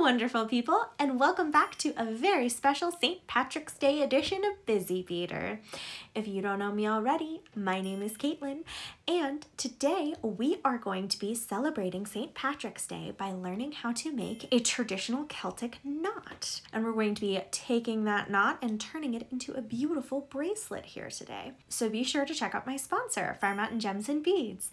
wonderful people, and welcome back to a very special St. Patrick's Day edition of Busy Beader. If you don't know me already, my name is Caitlin, and today we are going to be celebrating St. Patrick's Day by learning how to make a traditional Celtic knot. And we're going to be taking that knot and turning it into a beautiful bracelet here today. So be sure to check out my sponsor, Fire Mountain Gems and Beads.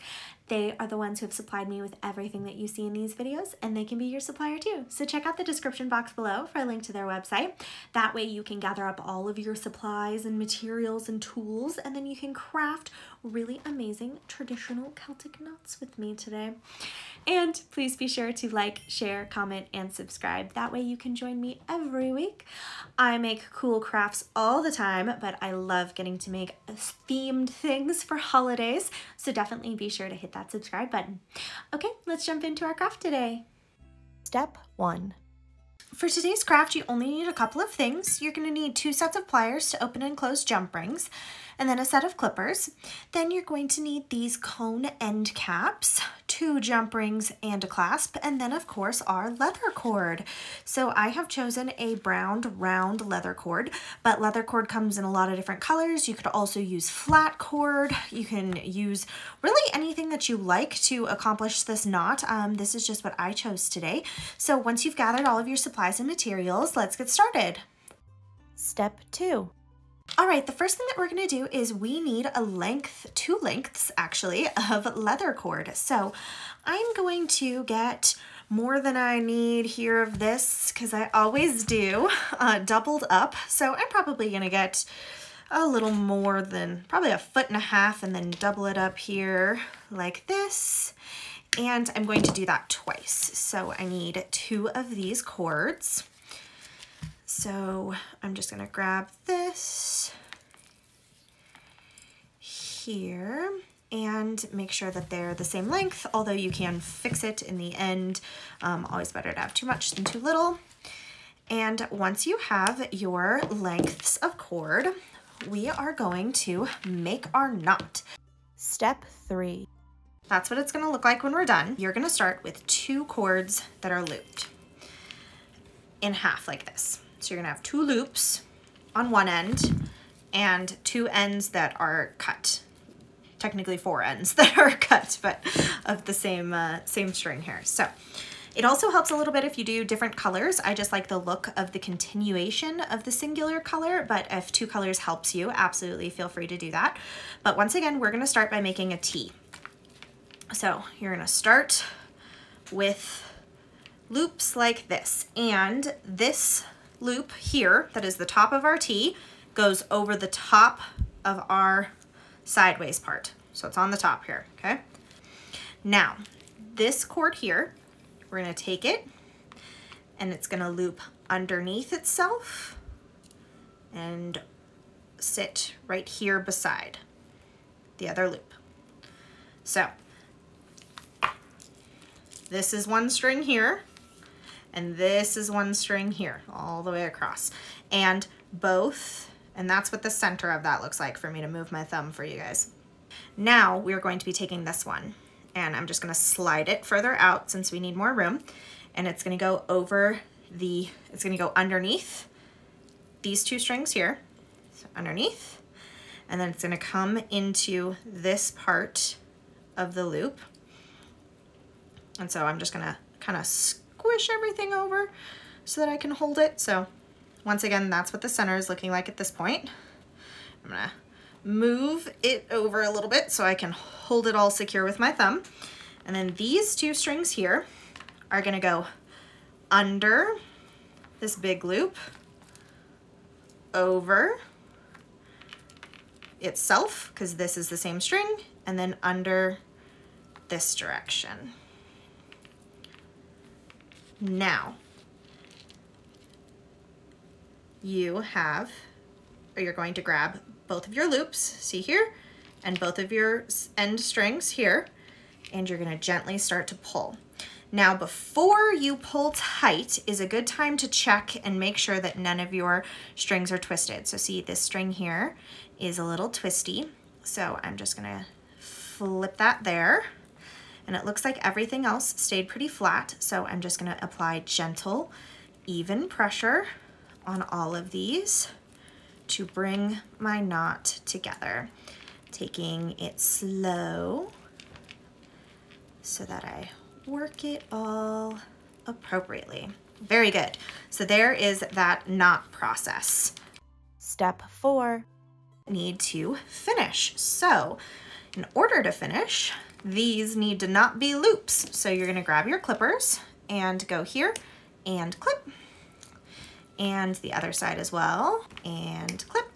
They are the ones who have supplied me with everything that you see in these videos, and they can be your supplier too. So check out the description box below for a link to their website. That way you can gather up all of your supplies and materials and tools, and then you can craft really amazing traditional Celtic knots with me today. And please be sure to like, share, comment, and subscribe. That way you can join me every week. I make cool crafts all the time, but I love getting to make themed things for holidays. So definitely be sure to hit that subscribe button. Okay, let's jump into our craft today. Step 1. For today's craft, you only need a couple of things. You're going to need 2 sets of pliers to open and close jump rings, and then a set of clippers. Then you're going to need these cone end caps, 2 jump rings, and a clasp, and then of course our leather cord. So I have chosen a brown round leather cord, but leather cord comes in a lot of different colors. You could also use flat cord. You can use really anything that you like to accomplish this knot. This is just what I chose today. So once you've gathered all of your supplies and materials, let's get started. Step 2. All right, the first thing that we're gonna do is we need a length, 2 lengths actually, of leather cord. So I'm going to get more than I need here of this, because I always do, doubled up. So I'm probably gonna get a little more than probably 1.5 feet and then double it up here like this. And I'm going to do that twice. So I need 2 of these cords. So I'm just gonna grab this here and make sure that they're the same length, although you can fix it in the end. Always better to have too much than too little. And once you have your lengths of cord, we are going to make our knot. Step 3. That's what it's gonna look like when we're done. You're gonna start with 2 cords that are looped in half like this. So you're gonna have 2 loops on one end and 2 ends that are cut. Technically 4 ends that are cut, but of the same string here. So it also helps a little bit if you do different colors. I just like the look of the continuation of the singular color, but if 2 colors helps you, absolutely feel free to do that. But once again, we're gonna start by making a T. So you're gonna start with loops like this, and this loop here, that is the top of our T, goes over the top of our sideways part. So it's on the top here, okay? Now, this cord here, we're gonna take it and it's gonna loop underneath itself and sit right here beside the other loop. So this is 1 string here, and this is 1 string here, all the way across. And both, and that's what the center of that looks like for me to move my thumb for you guys. Now we're going to be taking this one, and I'm just gonna slide it further out since we need more room, and it's gonna go over it's gonna go underneath these 2 strings here, so underneath, and then it's gonna come into this part of the loop. And so I'm just gonna kind of squish everything over so that I can hold it. So once again, that's what the center is looking like at this point. I'm gonna move it over a little bit so I can hold it all secure with my thumb. And then these 2 strings here are gonna go under this big loop, over itself, because this is the same string, and then under this direction. Now, you're going to grab both of your loops, see here, and both of your end strings here, and you're gonna gently start to pull. Now, before you pull tight is a good time to check and make sure that none of your strings are twisted. So see, this string here is a little twisty, so I'm just gonna flip that there. and it looks like everything else stayed pretty flat, so I'm just gonna apply gentle, even pressure on all of these to bring my knot together, taking it slow so that I work it all appropriately. Very good. So there is that knot process. Step 4, need to finish. So in order to finish, these need to not be loops. So you're gonna grab your clippers and go here and clip, and the other side as well, and clip.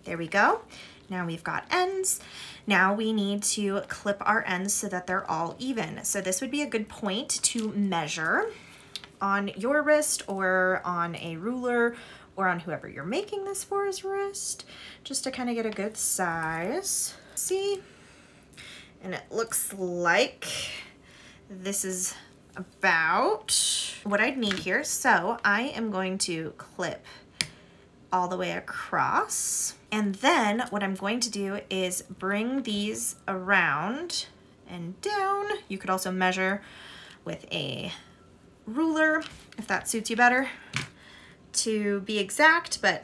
There we go. Now we've got ends. Now we need to clip our ends so that they're all even. So this would be a good point to measure on your wrist or on a ruler or on whoever you're making this for's wrist, just to kind of get a good size. See? And it looks like this is about what I'd need here. So I am going to clip all the way across. And then what I'm going to do is bring these around and down. You could also measure with a ruler if that suits you better to be exact, but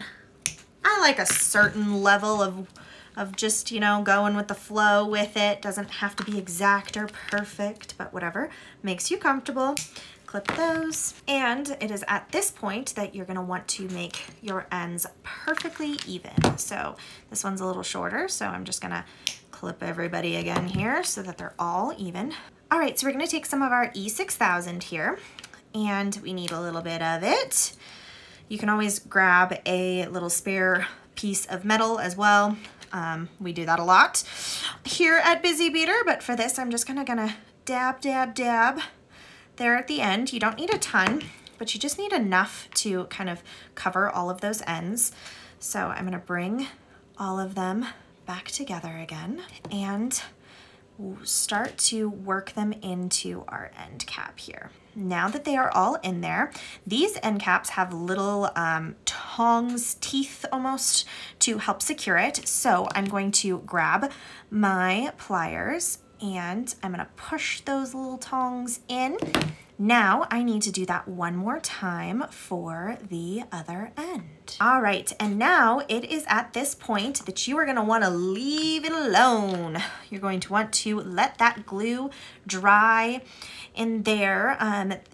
I like a certain level of just, you know, going with the flow with it. Doesn't have to be exact or perfect, but whatever makes you comfortable. Clip those, and it is at this point that you're gonna want to make your ends perfectly even. So this one's a little shorter, so I'm just gonna clip everybody again here so that they're all even. All right, so we're gonna take some of our E6000 here, and we need a little bit of it. You can always grab a little spare piece of metal as well. We do that a lot here at Busy Beader, but for this, I'm just gonna dab, dab, dab there at the end. You don't need a ton, but you just need enough to kind of cover all of those ends. So I'm gonna bring all of them back together again and start to work them into our end cap here. Now that they are all in there, these end caps have little tongs, teeth almost, to help secure it. So I'm going to grab my pliers and I'm gonna push those little tongs in. Now I need to do that one more time for the other end. All right, and now it is at this point that you are gonna wanna leave it alone. You're going to want to let that glue dry in there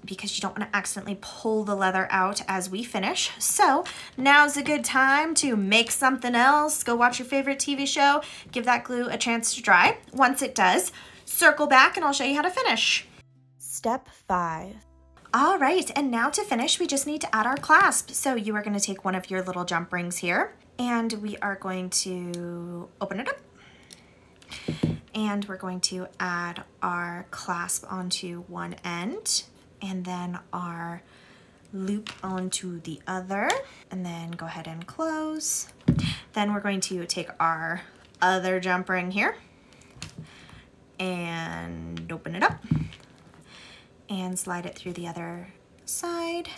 because you don't wanna accidentally pull the leather out as we finish. So now's a good time to make something else, go watch your favorite TV show, give that glue a chance to dry. Once it does, circle back and I'll show you how to finish. Step 5. All right, and now to finish, we just need to add our clasp. So you are going to take one of your little jump rings here, and we are going to open it up. And we're going to add our clasp onto one end, and then our loop onto the other, and then go ahead and close. Then we're going to take our other jump ring here and open it up and slide it through the other side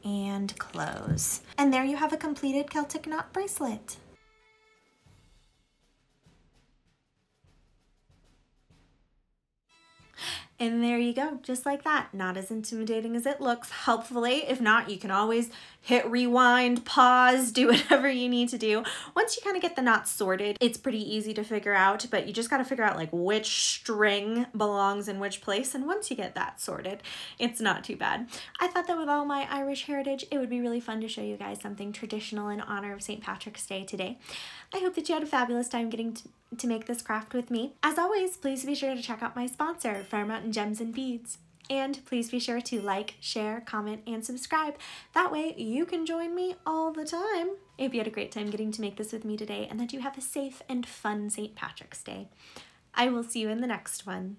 and close. And there you have a completed Celtic knot bracelet. And there you go, just like that. Not as intimidating as it looks, hopefully. If not, you can always hit rewind, pause, do whatever you need to do. Once you kind of get the knots sorted, it's pretty easy to figure out, but you just got to figure out like which string belongs in which place. And once you get that sorted, it's not too bad. I thought that with all my Irish heritage, it would be really fun to show you guys something traditional in honor of St. Patrick's Day today. I hope that you had a fabulous time getting to make this craft with me. As always, please be sure to check out my sponsor, Fairmountain Gems and Beads. And please be sure to like, share, comment, and subscribe. That way you can join me all the time. I hope you had a great time getting to make this with me today and that you have a safe and fun St. Patrick's Day. I will see you in the next one.